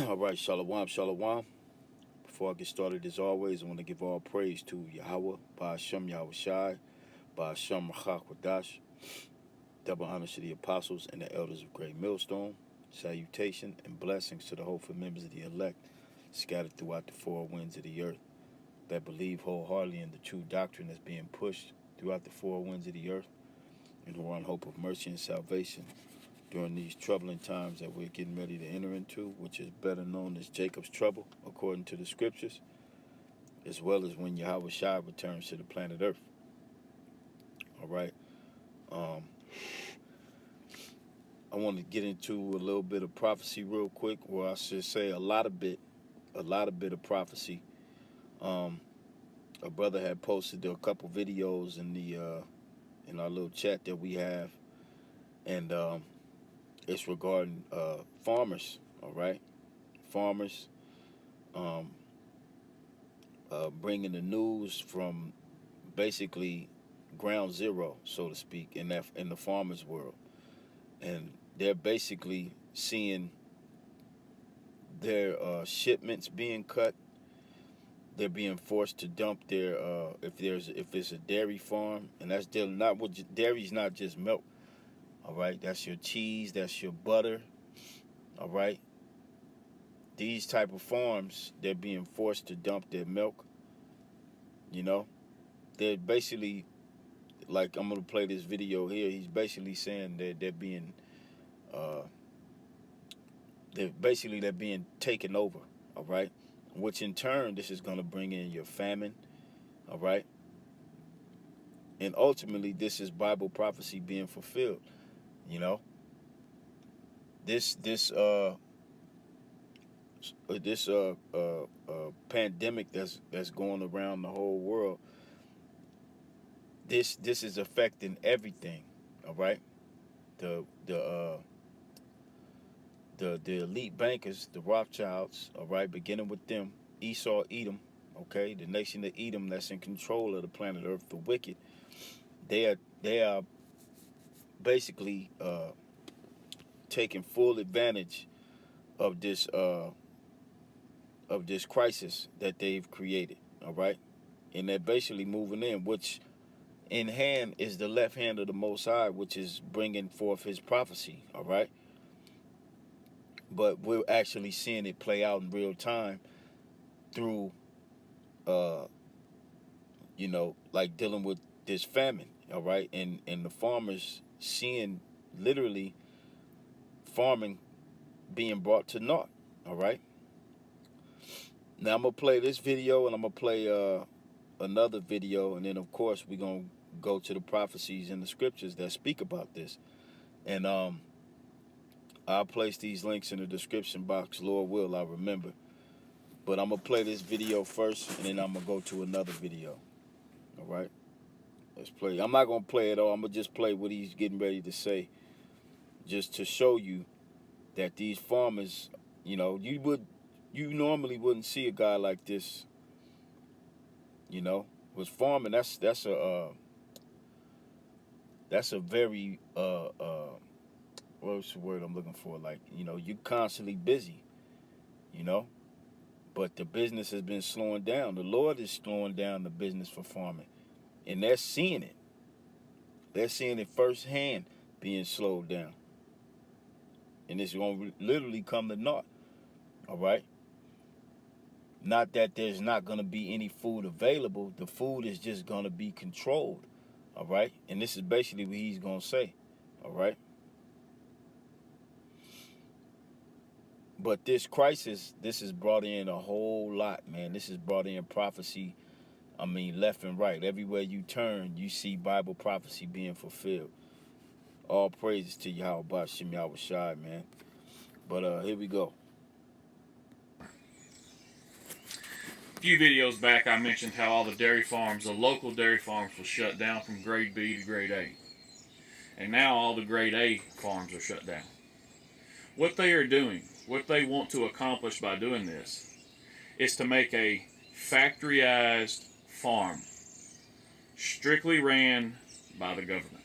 All right, shalom, shalom. Before I get started, as always, I want to give all praise to Yahweh, Ba'ashem Yahweh Shai, Ba'ashem Rachakwadash. Double honors to the apostles and the elders of Great Millstone. Salutation and blessings to the hopeful members of the elect scattered throughout the four winds of the earth that believe wholeheartedly in the true doctrine that's being pushed throughout the four winds of the earth and who are in hope of mercy and salvation during these troubling times that we're getting ready to enter into, which is better known as Jacob's trouble, according to the scriptures, as well as when Yahweh Shai returns to the planet Earth. All right. Um, I want to get into a little bit of prophecy real quick, or I should say a lot of bit of prophecy. A brother had posted a couple videos in the in our little chat that we have, and it's regarding farmers. All right, farmers. Um, Bringing the news from basically ground zero, so to speak, in the farmers' world, and they're basically seeing their shipments being cut. They're being forced to dump their if it's a dairy farm, and that's dealing not with dairy's not just milk. All right, that's your cheese, that's your butter. All right, these type of farms, they're being forced to dump their milk. You know, they're basically, like, I'm gonna play this video here. He's basically saying that uh, they're being taken over. All right, which in turn this is gonna bring in your famine. All right, and ultimately this is Bible prophecy being fulfilled. You know, this pandemic that's going around the whole world. This is affecting everything. All right, the the uh, the elite bankers, the Rothschilds, all right, beginning with them, Esau, Edom, okay, the nation of Edom that's in control of the planet Earth, the wicked, they are basically taking full advantage of this crisis that they've created, all right, and they're basically moving in, which in hand is the left hand of the Most High, which is bringing forth His prophecy, all right. But we're actually seeing it play out in real time through uh like dealing with this famine, all right, and the farmers seeing literally farming being brought to naught, all right. Now I'm gonna play this video and I'm gonna play another video, and then of course we're gonna go to the prophecies in the scriptures that speak about this, and I'll place these links in the description box, Lord will, I remember. But I'm gonna play this video first, and then I'm gonna go to another video. All right, let's play. I'm not gonna play it all. I'm gonna just play what he's getting ready to say, just to show you that these farmers, you normally wouldn't see a guy like this. Was farming. That's a very what's the word I'm looking for? Like, you constantly busy. You know, but the business has been slowing down. The Lord is slowing down the business for farming, and they're seeing it. They're seeing it firsthand being slowed down, and it's going to literally come to naught. All right. Not that there's not going to be any food available. The food is just going to be controlled. All right. And this is basically what he's going to say. All right. But this crisis, this has brought in a whole lot, man. This has brought in prophecy. I mean, left and right. Everywhere you turn, you see Bible prophecy being fulfilled. All praises to Yahweh Ba'ashem Yahweh Shai, man. But here we go. A few videos back, I mentioned how all the dairy farms, the local dairy farms, were shut down from grade B to grade A. And now all the grade A farms are shut down. What they are doing, what they want to accomplish by doing this, is to make a factoryized farm, strictly ran by the government.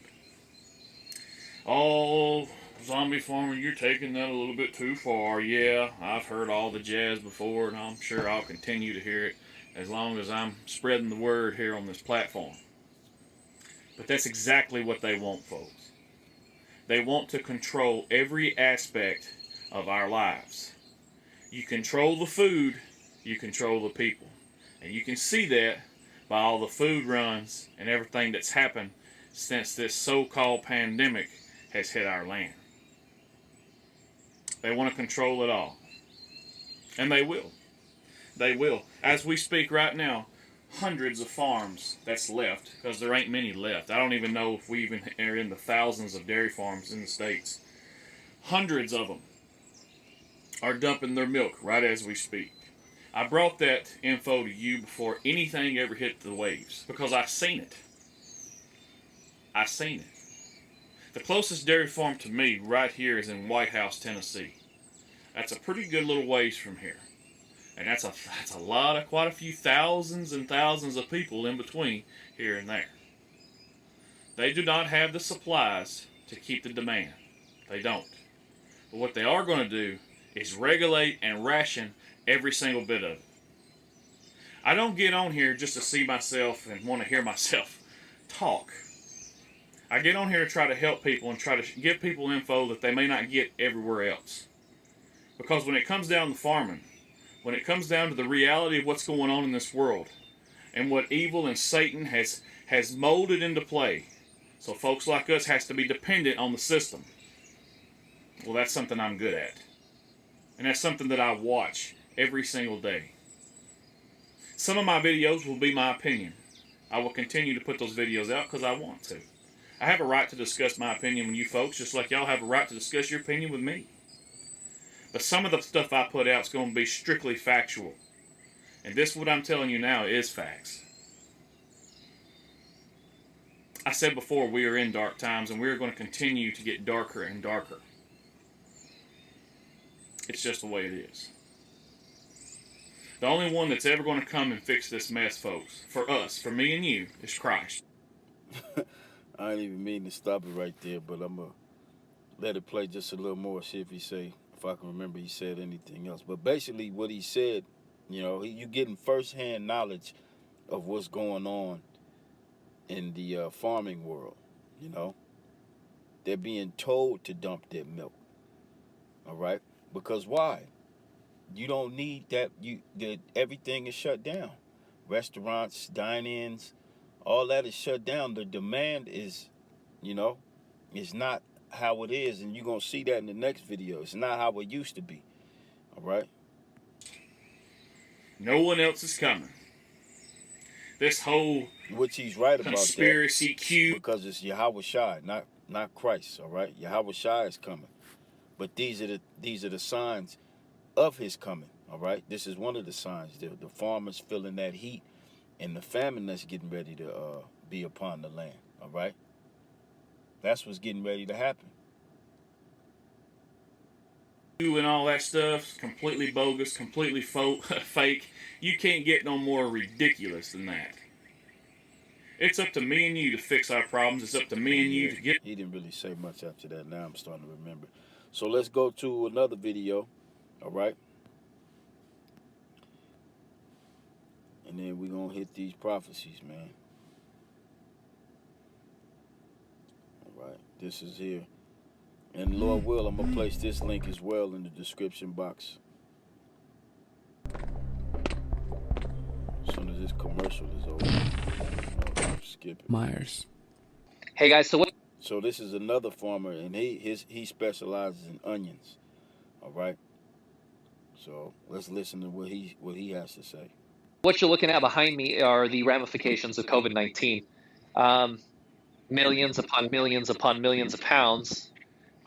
All zombie farmer, you're taking that a little bit too far. Yeah, I've heard all the jazz before, and I'm sure I'll continue to hear it as long as I'm spreading the word here on this platform. But that's exactly what they want, folks. They want to control every aspect of our lives. You control the food, you control the people. And you can see that by all the food runs and everything that's happened since this so-called pandemic has hit our land. They want to control it all. And they will. They will. As we speak right now, hundreds of farms that's left, because there ain't many left. I don't even know if we even are in the thousands of dairy farms in the States. Hundreds of them are dumping their milk right as we speak. I brought that info to you before anything ever hit the waves, because I seen it. I seen it. The closest dairy farm to me right here is in White House, Tennessee. That's a pretty good little ways from here. And that's a lot of, quite a few thousands and thousands of people in between here and there. They do not have the supplies to keep the demand. They don't. But what they are going to do is regulate and ration every single bit of it. I don't get on here just to see myself and want to hear myself talk. I get on here to try to help people and try to give people info that they may not get everywhere else. Because when it comes down to farming, when it comes down to the reality of what's going on in this world, and what evil and Satan has molded into play, so folks like us has to be dependent on the system. Well, that's something I'm good at. And that's something that I watch every single day. Some of my videos will be my opinion. I will continue to put those videos out because I want to. I have a right to discuss my opinion with you folks, just like y'all have a right to discuss your opinion with me. But some of the stuff I put out is going to be strictly factual. And this, what I'm telling you now, is facts. I said before, we are in dark times, and we are going to continue to get darker and darker. It's just the way it is. The only one that's ever going to come and fix this mess, folks, for us, for me and you, is Christ. I didn't even mean to stop it right there, but I'm going to let it play just a little more, see if I can remember he said anything else. But basically what he said, you getting firsthand knowledge of what's going on in the farming world, They're being told to dump their milk, all right? Because why? You don't need that. Everything is shut down. Restaurants, dine-ins, all that is shut down. The demand is, is not how it is, and you're going to see that in the next video. It's not how it used to be, all right? No one else is coming. This whole which he's right about conspiracy that, because it's Yahweh Shai, not Christ, all right? Yahweh Shai is coming. But these are the signs of his coming, all right? This is one of the signs. The farmers feeling that heat and the famine that's getting ready to be upon the land, all right? That's what's getting ready to happen. And all that stuff, completely bogus, completely fake. You can't get no more ridiculous than that. It's up to me and you to fix our problems. It's up to me and you to get... He didn't really say much after that. Now I'm starting to remember. So let's go to another video, all right? And then we're going to hit these prophecies, man. All right, this is here. And Lord will, I'm going to place this link as well in the description box. As soon as this commercial is over. Skip it. Myers. Hey guys, so this is another farmer, and he specializes in onions. All right. So let's listen to what he has to say. what you're looking at behind me are the ramifications of COVID-19. Millions upon millions upon millions of pounds.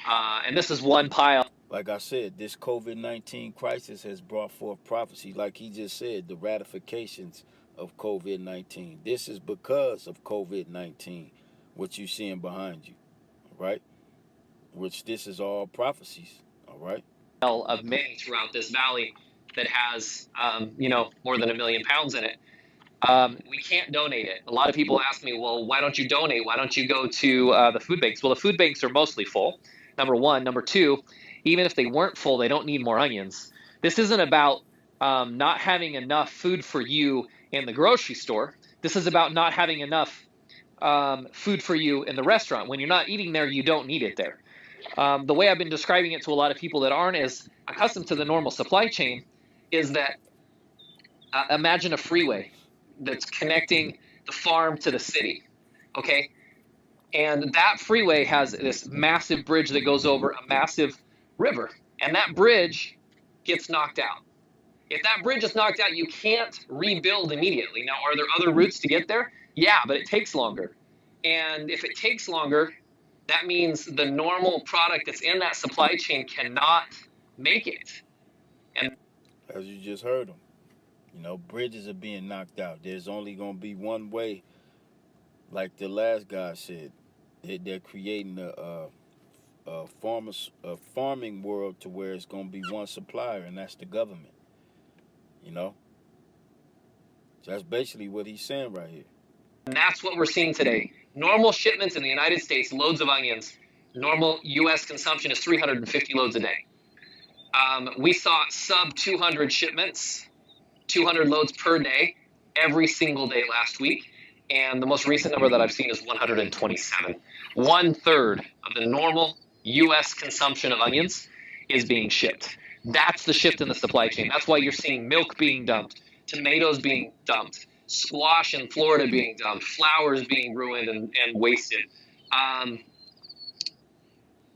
And this is one pile. Like I said, this COVID-19 crisis has brought forth prophecy. Like he just said, the ratifications of COVID-19. This is because of COVID-19, what you're seeing behind you, right? Which this is all prophecies, all right? Of many throughout this valley that has, more than 1 million pounds in it. We can't donate it. A lot of people ask me, well, why don't you donate? Why don't you go to the food banks? Well, the food banks are mostly full. Number one. Number two, even if they weren't full, they don't need more onions. This isn't about not having enough food for you in the grocery store. This is about not having enough food for you in the restaurant. When you're not eating there, you don't need it there. The way I've been describing it to a lot of people that aren't as accustomed to the normal supply chain is that imagine a freeway that's connecting the farm to the city, okay? And that freeway has this massive bridge that goes over a massive river, and that bridge gets knocked out. If that bridge is knocked out, you can't rebuild immediately. Now, are there other routes to get there? Yeah, but it takes longer. And if it takes longer, that means the normal product that's in that supply chain cannot make it. And As you just heard them, you know, bridges are being knocked out. There's only going to be one way, like the last guy said. They're creating a farming world to where it's going to be one supplier, and that's the government. You know, that's basically what he's saying right here. that's what we're seeing today. Normal shipments in the United States, loads of onions, normal U.S. consumption is 350 loads a day. We saw sub 200 shipments, 200 loads per day, every single day last week. And the most recent number that I've seen is 127. 1/3 of the normal U.S. consumption of onions is being shipped. That's the shift in the supply chain. That's why you're seeing milk being dumped, tomatoes being dumped, squash in Florida being dumped, flowers being ruined and wasted.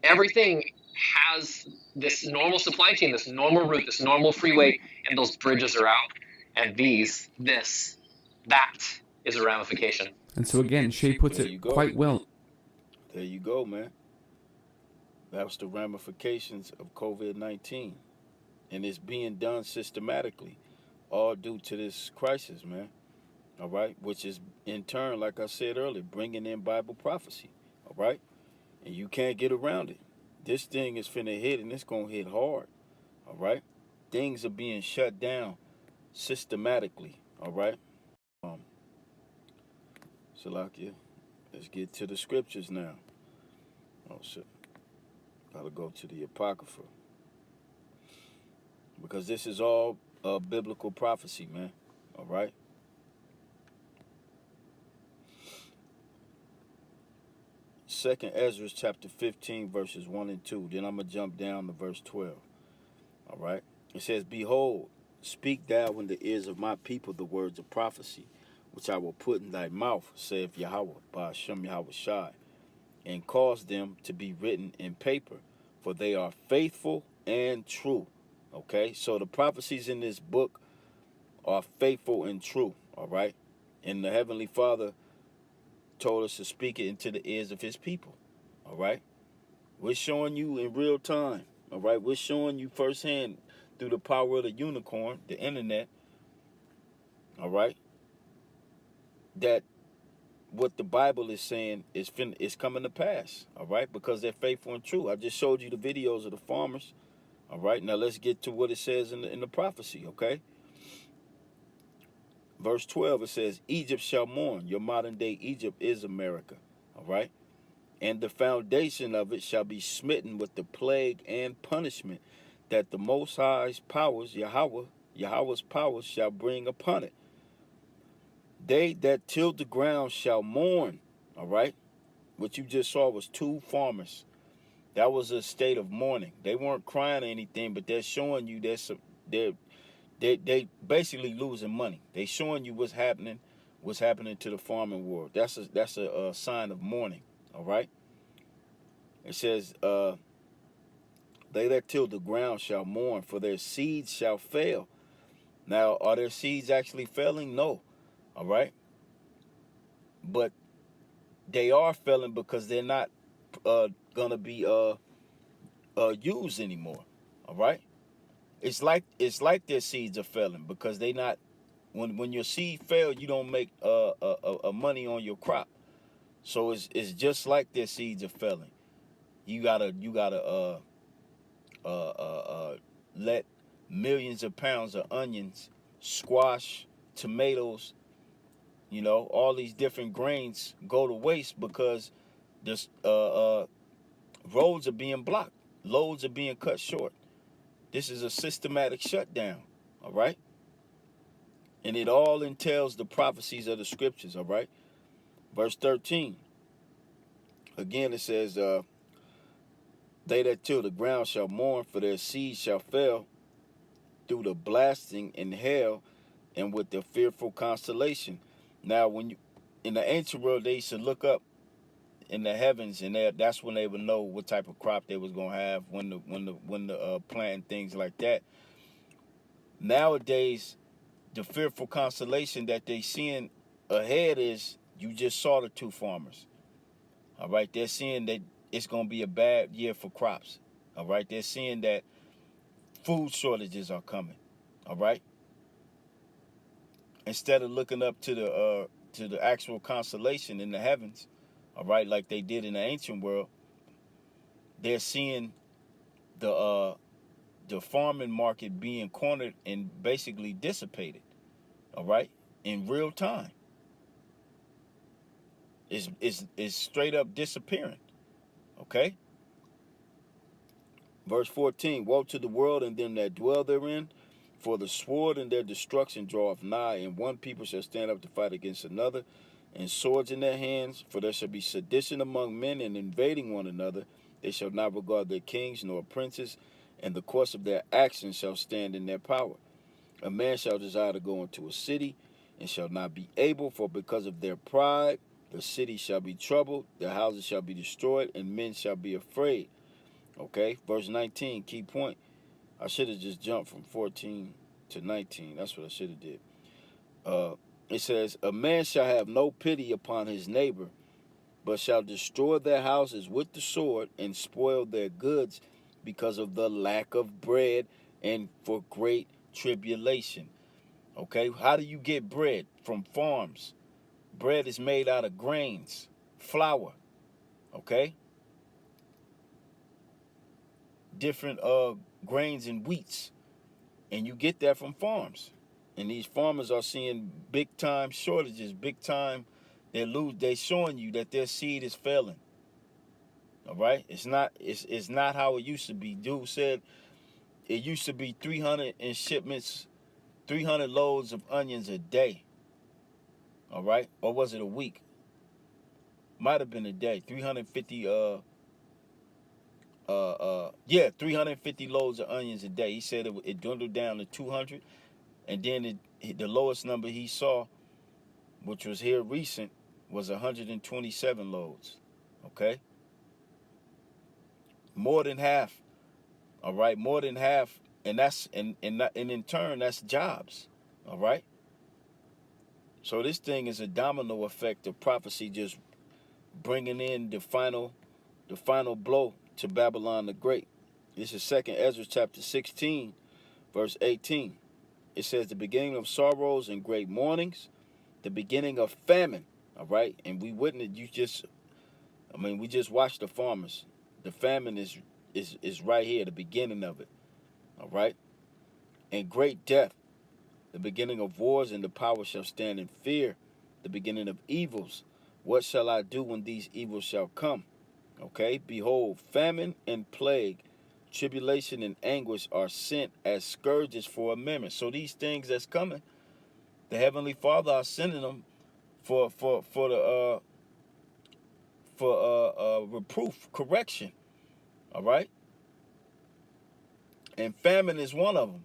Everything has this normal supply chain, this normal route, this normal freeway, and those bridges are out. And that is a ramification. And so again, Shay puts it quite well. There you go, man. That's the ramifications of COVID-19. And it's being done systematically, all due to this crisis, man. All right? Which is, in turn, like I said earlier, bringing in Bible prophecy. All right? And you can't get around it. This thing is finna hit, and it's gonna hit hard. All right? Things are being shut down systematically. All right? Salakia, let's get to the scriptures now. Oh, shit. Gotta go to the Apocrypha. Because this is all biblical prophecy, man. All right? Second Ezra chapter 15, verses 1 and 2. Then I'm going to jump down to verse 12. All right? It says, Behold, speak thou in the ears of my people the words of prophecy, which I will put in thy mouth, saith Yahweh, by Hashem Yahweh Shai, and cause them to be written in paper, for they are faithful and true. Okay? So the prophecies in this book are faithful and true. All right? And the Heavenly Father told us to speak it into the ears of his people. All right? We're showing you in real time. All right? We're showing you firsthand through the power of the unicorn, the internet. All right? That what the Bible is saying is coming to pass. All right? Because they're faithful and true. I just showed you the videos of the farmers. All right? Now let's get to what it says in the prophecy. Okay? Verse 12, it says, Egypt shall mourn. Your modern day Egypt is America. All right? And the foundation of it shall be smitten with the plague and punishment that the Most High's powers, Yahweh's powers, shall bring upon it. They that till the ground shall mourn. All right? What you just saw was two farmers. That was a state of mourning. They weren't crying or anything, but they're showing you they basically losing money. They showing you what's happening to the farming world. That's a sign of mourning. All right. It says, they that till the ground shall mourn, for their seeds shall fail. Now, are their seeds actually failing? No. All right. But they are failing because they're not gonna be used anymore. All right. It's like their seeds are failing because they not. When your seed fail, you don't make money on your crop. So it's just like their seeds are failing. You gotta let millions of pounds of onions, squash, tomatoes, all these different grains go to waste because this Roads are being blocked. Loads are being cut short. This is a systematic shutdown, all right? And it all entails the prophecies of the scriptures, all right? Verse 13. Again, it says, they that till the ground shall mourn, for their seed shall fail through the blasting in hell and with the fearful constellation. Now, when you in the ancient world, they used to look up in the heavens, and that's when they would know what type of crop they was gonna have when the planting things like that. Nowadays, the fearful constellation that they seeing ahead is you just saw the two farmers. All right, they're seeing that it's gonna be a bad year for crops. All right, they're seeing that food shortages are coming. All right, instead of looking up to the actual constellation in the heavens, all right, like they did in the ancient world, they're seeing the farming market being cornered and basically dissipated. All right, in real time, is straight up disappearing. Okay. Verse 14, woe to the world and them that dwell therein, for the sword and their destruction draweth nigh, and one people shall stand up to fight against another, and swords in their hands, for there shall be sedition among men, and invading one another. They shall not regard their kings nor princes, and the course of their actions shall stand in their power. A man shall desire to go into a city, and shall not be able, for because of their pride the city shall be troubled, their houses shall be destroyed, and men shall be afraid. Okay, verse 19, key point. I should have just jumped from 14 to 19. That's what I should have did. It says, a man shall have no pity upon his neighbor, but shall destroy their houses with the sword and spoil their goods because of the lack of bread and for great tribulation. Okay, how do you get bread? From farms. Bread is made out of grains, flour. Okay, different grains and wheats, and you get that from farms. And these farmers are seeing big time shortages, big time. They're showing you that their seed is failing. All right, it's not how it used to be. Dude said it used to be 300 in shipments, 300 loads of onions a day. All right, or was it a week? Might have been a day. 350 yeah, 350 loads of onions a day. He said it dwindled down to 200, and then the lowest number he saw, which was here recent, was 127 loads. Okay, more than half. All right, more than half, and that's and in turn that's jobs. All right, so this thing is a domino effect of prophecy, just bringing in the final blow to Babylon the Great. This is Second Ezra chapter 16, verse 18. It says the beginning of sorrows and great mournings, the beginning of famine. All right, and we just watched the farmers. The famine is right here, the beginning of it. All right, and great death, the beginning of wars, and the power shall stand in fear, the beginning of evils. What shall I do when these evils shall come? Okay, behold, famine and plague, tribulation and anguish are sent as scourges for a memory. So these things that's coming, the Heavenly Father are sending them for reproof, correction. All right, and famine is one of them.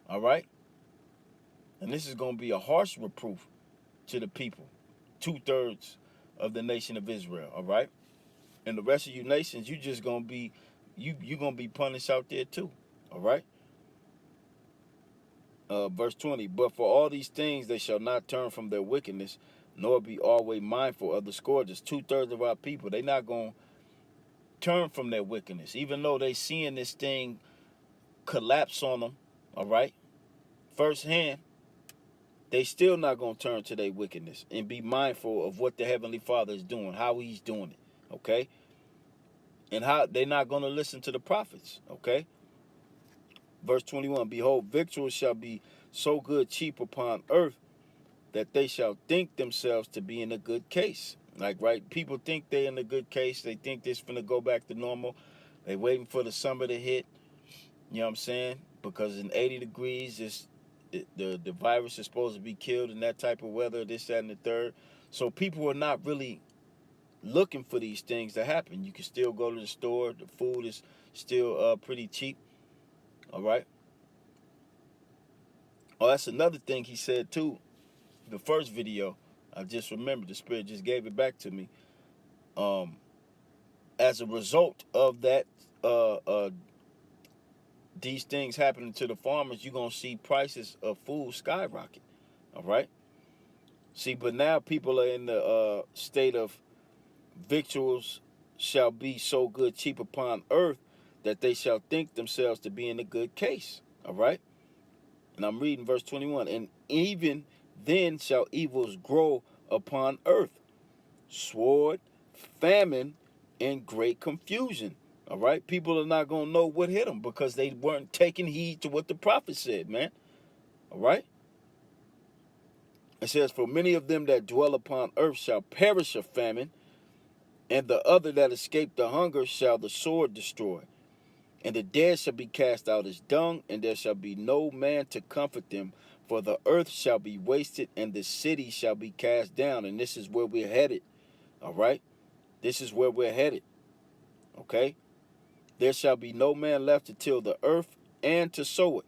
All right, and this is going to be a harsh reproof to the people, 2/3 of the nation of Israel. All right, and the rest of you nations, you just gonna be you gonna be punished out there too. All right. Verse 20. But for all these things they shall not turn from their wickedness, nor be always mindful of the scourges. 2/3 of our people, they not gonna turn from their wickedness, even though they seeing this thing collapse on them. All right, firsthand. They still not gonna turn to their wickedness and be mindful of what the Heavenly Father is doing, how He's doing it. Okay, and how they're not gonna listen to the prophets. Okay. Verse 21, behold, victuals shall be so good cheap upon earth that they shall think themselves to be in a good case. Like, right, people think they're in a good case. They think this finna go back to normal. They waiting for the summer to hit. You know what I'm saying? Because in 80 degrees, the virus is supposed to be killed in that type of weather, this, that, and the third. So people are not really looking for these things to happen. You can still go to the store. The food is still pretty cheap. All right. Oh, that's another thing he said too. The first video, I just remembered. The Spirit just gave it back to me. Um, as a result of that, uh, uh, these things happening to the farmers, you're gonna see prices of food skyrocket. All right. See, but now people are in the state of victuals shall be so good cheap upon earth that they shall think themselves to be in a good case. All right. And I'm reading verse 21. And even then shall evils grow upon earth, sword, famine, and great confusion. All right. People are not going to know what hit them because they weren't taking heed to what the prophet said, man. All right. It says, for many of them that dwell upon earth shall perish of famine, and the other that escape the hunger shall the sword destroy. And the dead shall be cast out as dung, and there shall be no man to comfort them. For the earth shall be wasted, and the city shall be cast down. And this is where we're headed. All right? This is where we're headed. Okay? There shall be no man left to till the earth and to sow it.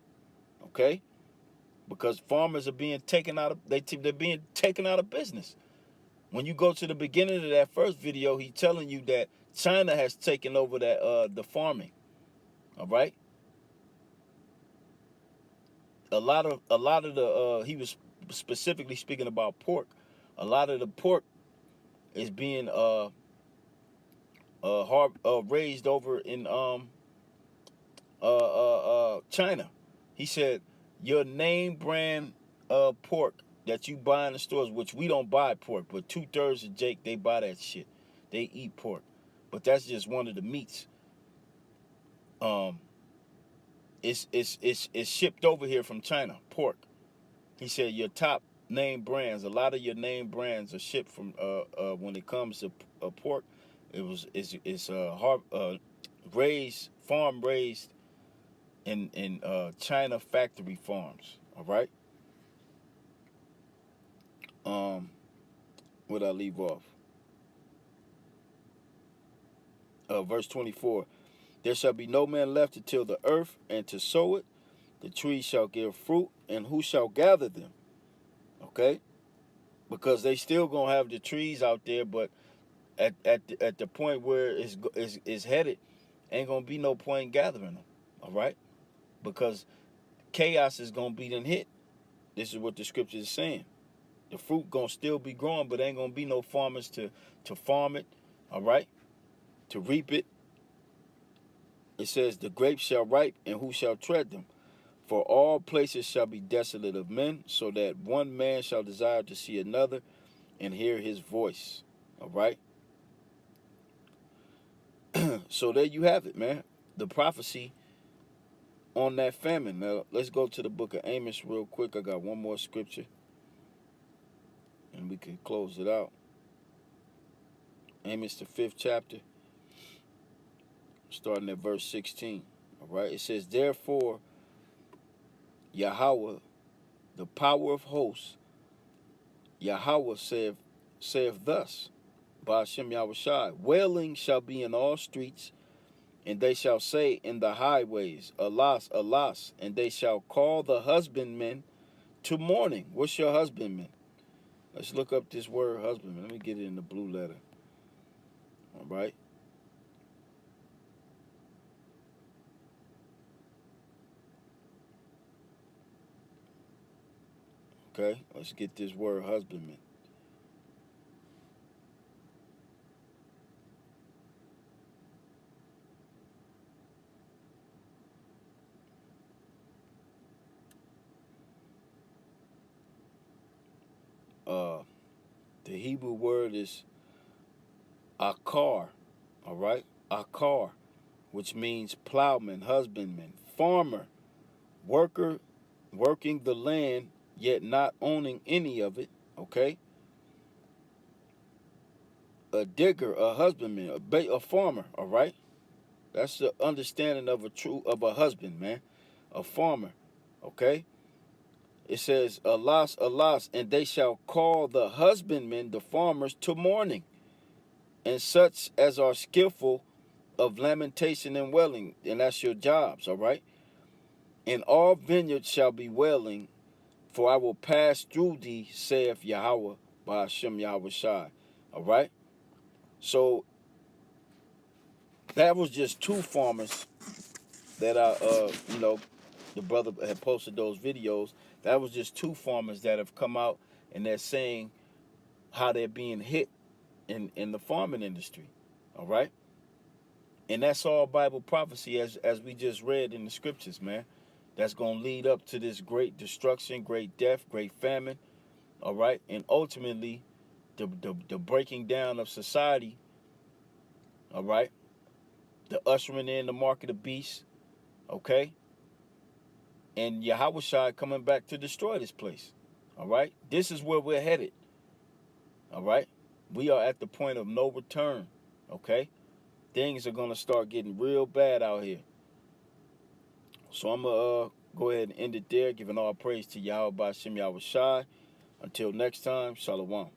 Okay? Because farmers are being taken out of they're being taken out of business. When you go to the beginning of that first video, he's telling you that China has taken over that the farming. All right? A lot of the he was specifically speaking about pork. A lot of the pork is being raised over in China. He said your name brand pork that you buy in the stores, which we don't buy pork, but 2/3 of Jake they buy that shit. They eat pork, but that's just one of the meats. Um, it's shipped over here from China. Pork. He said your top name brands, a lot of your name brands are shipped from when it comes to pork. It's raised farm raised in China factory farms. All right. What I leave off? Verse 24. There shall be no man left to till the earth and to sow it. The trees shall give fruit, and who shall gather them? Okay, because they still gonna have the trees out there, but at the point where it's headed, ain't gonna be no point in gathering them. All right, because chaos is gonna be then hit. This is what the scripture is saying. The fruit gonna still be growing, but ain't gonna be no farmers to farm it. All right, to reap it. It says the grapes shall ripe, and who shall tread them? For all places shall be desolate of men, so that one man shall desire to see another and hear his voice. All right. So there you have it, man. The prophecy on that famine. Now let's go to the book of Amos real quick. I got one more scripture, and we can close it out. Amos the 5th chapter, starting at verse 16. All right. It says, therefore, Yahweh, the power of hosts, Yahweh saith thus, Ba'ashem Yahushai, wailing shall be in all streets, and they shall say in the highways, alas, alas, and they shall call the husbandmen to mourning. What's your husbandman? Let's look up this word husbandman. Let me get it in the blue letter. All right. Okay, let's get this word husbandman. The Hebrew word is akar, all right? Akar, which means plowman, husbandman, farmer, worker, working the land, yet not owning any of it, okay? a digger, a husbandman, a farmer. All right, that's the understanding of a husband, man, a farmer. Okay, it says, alas, alas, and they shall call the husbandmen, the farmers, to mourning, and such as are skillful of lamentation and wailing, and that's your jobs. All right, and all vineyards shall be wailing, for I will pass through thee, saith Yahweh, by Hashem Yahweh Shai. All right, so that was just two farmers that the brother had posted those videos. That was just two farmers that have come out and they're saying how they're being hit in the farming industry. All right, and that's all Bible prophecy, as we just read in the scriptures, man. That's gonna lead up to this great destruction, great death, great famine. All right, and ultimately the breaking down of society. All right, the ushering in the mark of the beast. Okay, and Yahushua coming back to destroy this place. All right, this is where we're headed. All right, we are at the point of no return. Okay, things are gonna start getting real bad out here. So I'm gonna go ahead and end it there, giving all praise to Yahweh by Shem Yahweh Shai. Until next time, Shalom.